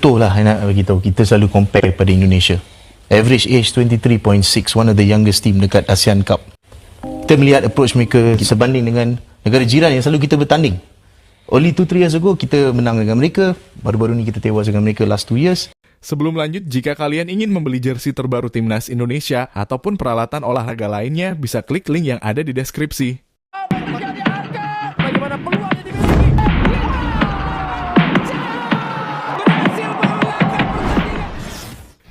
Betul lah, nak bagi tahu, kita selalu compare pada Indonesia. Average age 23.6, one of the youngest team dekat ASEAN Cup. Kita melihat approach mereka sebanding dengan negara jiran yang selalu kita bertanding. Only 2-3 years ago kita menang dengan mereka, baru-baru ni kita tewas dengan mereka last 2 years. Sebelum lanjut, jika kalian ingin membeli jersey terbaru Timnas Indonesia ataupun peralatan olahraga lainnya, bisa klik link yang ada di deskripsi. Bagaimana peluangnya dimiliki?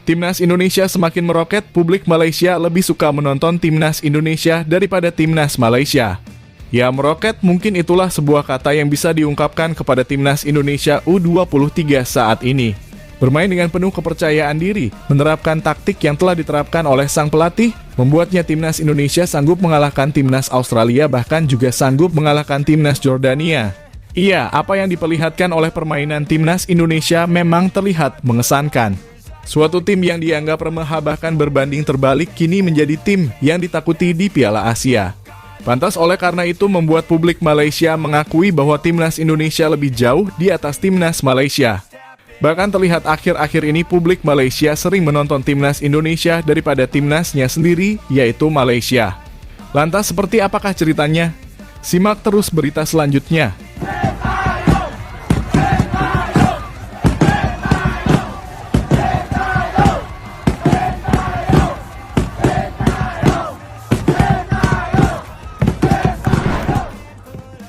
Timnas Indonesia semakin meroket, publik Malaysia lebih suka menonton Timnas Indonesia daripada Timnas Malaysia. Ya, meroket mungkin itulah sebuah kata yang bisa diungkapkan kepada Timnas Indonesia U23 saat ini. Bermain dengan penuh kepercayaan diri, menerapkan taktik yang telah diterapkan oleh sang pelatih, membuatnya Timnas Indonesia sanggup mengalahkan Timnas Australia, bahkan juga sanggup mengalahkan Timnas Jordania. Iya, apa yang diperlihatkan oleh permainan Timnas Indonesia memang terlihat mengesankan. Suatu tim yang dianggap remeh bahkan berbanding terbalik kini menjadi tim yang ditakuti di Piala Asia. Pantas oleh karena itu membuat publik Malaysia mengakui bahwa Timnas Indonesia lebih jauh di atas Timnas Malaysia. Bahkan terlihat akhir-akhir ini publik Malaysia sering menonton Timnas Indonesia daripada timnasnya sendiri, yaitu Malaysia. Lantas seperti apakah ceritanya? Simak terus berita selanjutnya.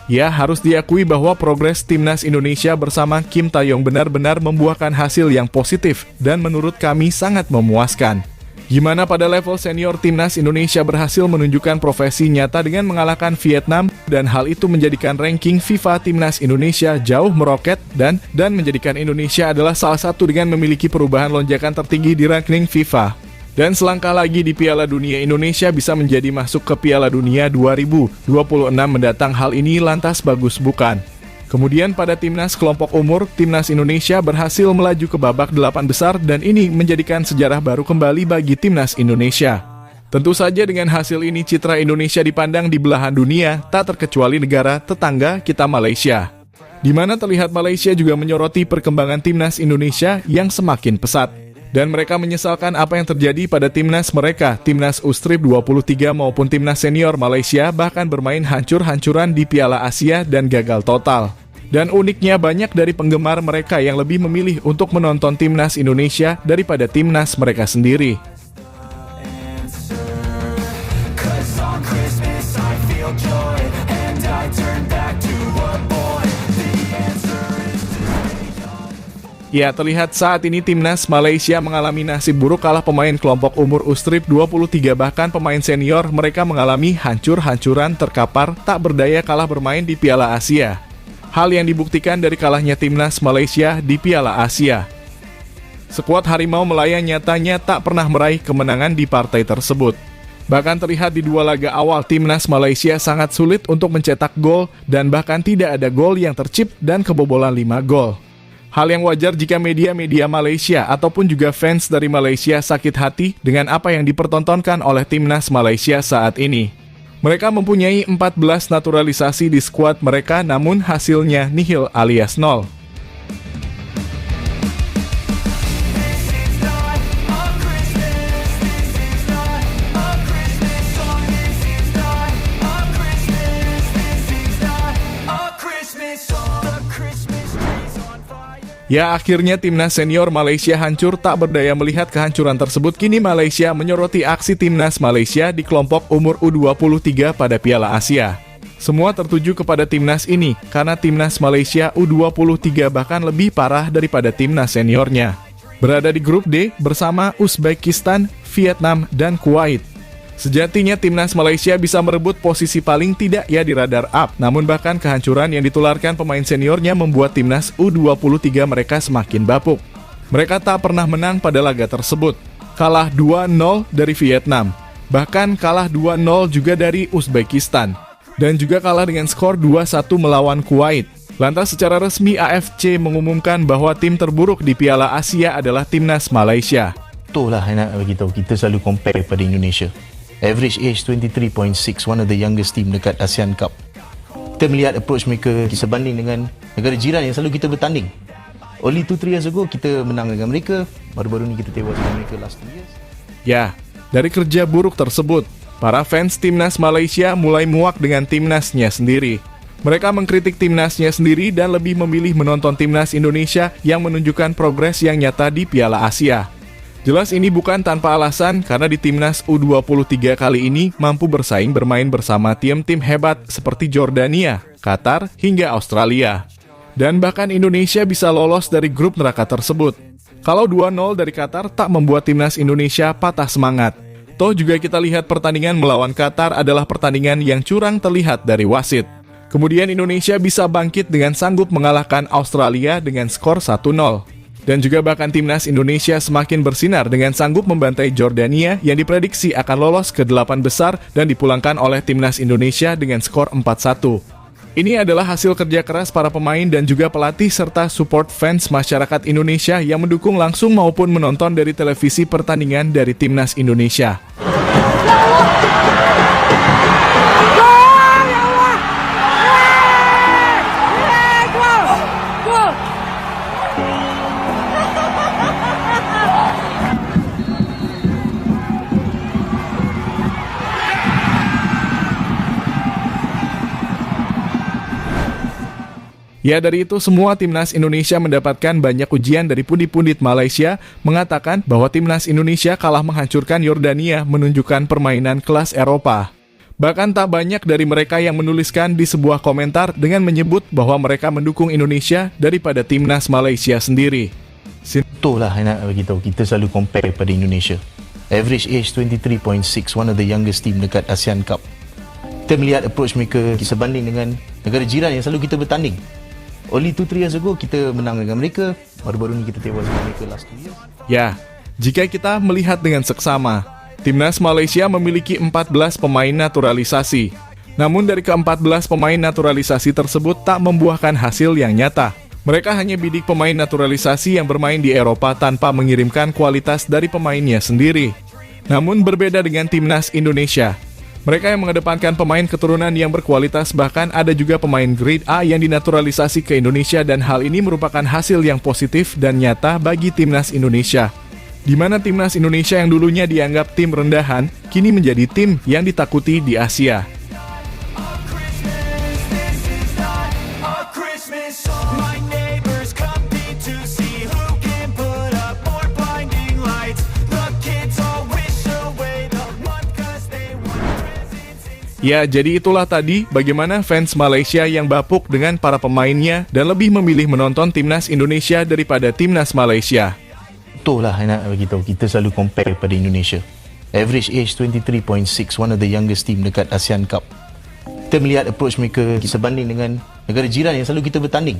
Ya, harus diakui bahwa progres Timnas Indonesia bersama Kim Tae-yong benar-benar membuahkan hasil yang positif dan menurut kami sangat memuaskan. Gimana pada level senior Timnas Indonesia berhasil menunjukkan profesi nyata dengan mengalahkan Vietnam dan hal itu menjadikan ranking FIFA Timnas Indonesia jauh meroket dan menjadikan Indonesia adalah salah satu dengan memiliki perubahan lonjakan tertinggi di ranking FIFA. Dan selangkah lagi di Piala Dunia, Indonesia bisa menjadi masuk ke Piala Dunia 2026 mendatang. Hal ini lantas bagus bukan? Kemudian pada Timnas kelompok umur, Timnas Indonesia berhasil melaju ke babak 8 besar dan ini menjadikan sejarah baru kembali bagi Timnas Indonesia. Tentu saja dengan hasil ini citra Indonesia dipandang di belahan dunia, tak terkecuali negara tetangga kita Malaysia. Di mana terlihat Malaysia juga menyoroti perkembangan Timnas Indonesia yang semakin pesat. Dan mereka menyesalkan apa yang terjadi pada timnas mereka, Timnas U-Strip 23 maupun timnas senior Malaysia bahkan bermain hancur-hancuran di Piala Asia dan gagal total. Dan uniknya banyak dari penggemar mereka yang lebih memilih untuk menonton timnas Indonesia daripada timnas mereka sendiri. Ya, terlihat saat ini Timnas Malaysia mengalami nasib buruk kalah pemain kelompok umur U-Strip 23, bahkan pemain senior mereka mengalami hancur-hancuran, terkapar, tak berdaya kalah bermain di Piala Asia. Hal yang dibuktikan dari kalahnya Timnas Malaysia di Piala Asia. Skuad Harimau Melaya nyatanya tak pernah meraih kemenangan di partai tersebut. Bahkan terlihat di dua laga awal Timnas Malaysia sangat sulit untuk mencetak gol dan bahkan tidak ada gol yang tercipta dan kebobolan 5 gol. Hal yang wajar jika media-media Malaysia ataupun juga fans dari Malaysia sakit hati dengan apa yang dipertontonkan oleh Timnas Malaysia saat ini. Mereka mempunyai 14 naturalisasi di skuad mereka namun hasilnya nihil alias nol. Ya, akhirnya Timnas senior Malaysia hancur, tak berdaya melihat kehancuran tersebut. Kini Malaysia menyoroti aksi Timnas Malaysia di kelompok umur U23 pada Piala Asia. Semua tertuju kepada Timnas ini, karena Timnas Malaysia U23 bahkan lebih parah daripada Timnas seniornya. Berada di grup D bersama Uzbekistan, Vietnam, dan Kuwait. Sejatinya Timnas Malaysia bisa merebut posisi paling tidak ya di radar up, namun bahkan kehancuran yang ditularkan pemain seniornya membuat Timnas U23 mereka semakin bapuk. Mereka tak pernah menang pada laga tersebut. Kalah 2-0 dari Vietnam, bahkan kalah 2-0 juga dari Uzbekistan, dan juga kalah dengan skor 2-1 melawan Kuwait. Lantas secara resmi AFC mengumumkan bahwa tim terburuk di Piala Asia adalah Timnas Malaysia. Betul lah, nak bagi tahu, kita selalu compare pada Indonesia. Average age 23.6, one of the youngest team dekat ASEAN Cup. Kita melihat approach mereka sebanding dengan negara jiran yang selalu kita bertanding. Only 2-3 years ago kita menang dengan mereka, baru-baru ni kita tewas dengan mereka last 2 years. Ya, dari kerja buruk tersebut, para fans timnas Malaysia mulai muak dengan timnasnya sendiri. Mereka mengkritik timnasnya sendiri dan lebih memilih menonton timnas Indonesia yang menunjukkan progres yang nyata di Piala Asia. Jelas ini bukan tanpa alasan karena di timnas U23 kali ini mampu bersaing bermain bersama tim-tim hebat seperti Jordania, Qatar, hingga Australia. Dan bahkan Indonesia bisa lolos dari grup neraka tersebut. Kalau 2-0 dari Qatar tak membuat timnas Indonesia patah semangat. Toh juga kita lihat pertandingan melawan Qatar adalah pertandingan yang curang terlihat dari wasit. Kemudian Indonesia bisa bangkit dengan sanggup mengalahkan Australia dengan skor 1-0. Dan juga bahkan timnas Indonesia semakin bersinar dengan sanggup membantai Jordania yang diprediksi akan lolos ke 8 besar dan dipulangkan oleh timnas Indonesia dengan skor 4-1. Ini adalah hasil kerja keras para pemain dan juga pelatih serta support fans masyarakat Indonesia yang mendukung langsung maupun menonton dari televisi pertandingan dari timnas Indonesia. Ya, dari itu semua timnas Indonesia mendapatkan banyak ujian dari pundit-pundit Malaysia mengatakan bahwa timnas Indonesia kalah menghancurkan Yordania menunjukkan permainan kelas Eropa. Bahkan tak banyak dari mereka yang menuliskan di sebuah komentar dengan menyebut bahwa mereka mendukung Indonesia daripada timnas Malaysia sendiri. Betul lah nak bagi tahu, kita selalu compare pada Indonesia. Average age 23.6, one of the youngest team dekat ASEAN Cup. Kita melihat approach mereka sebanding dengan negara jiran yang selalu kita bertanding. Only 2-3 years ago kita menang dengan mereka, baru-baru ni kita tewas dengan mereka last 2 years. Ya, jika kita melihat dengan seksama, timnas Malaysia memiliki 14 pemain naturalisasi. Namun dari ke-14 pemain naturalisasi tersebut tak membuahkan hasil yang nyata. Mereka hanya bidik pemain naturalisasi yang bermain di Eropa tanpa mengirimkan kualitas dari pemainnya sendiri. Namun berbeda dengan timnas Indonesia. Mereka yang mengedepankan pemain keturunan yang berkualitas, bahkan ada juga pemain grade A yang dinaturalisasi ke Indonesia dan hal ini merupakan hasil yang positif dan nyata bagi timnas Indonesia. Di mana timnas Indonesia yang dulunya dianggap tim rendahan, kini menjadi tim yang ditakuti di Asia. Ya, jadi itulah tadi bagaimana fans Malaysia yang bapuk dengan para pemainnya dan lebih memilih menonton timnas Indonesia daripada timnas Malaysia. Betul lah nak bagi tahu, kita selalu compare pada Indonesia. Average age 23.6, one of the youngest team dekat ASEAN Cup. Kita melihat approach mereka sebanding dengan negara jiran yang selalu kita bertanding.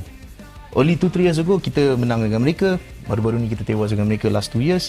Only 2-3 years ago kita menang dengan mereka, baru-baru ni kita tewas dengan mereka last 2 years.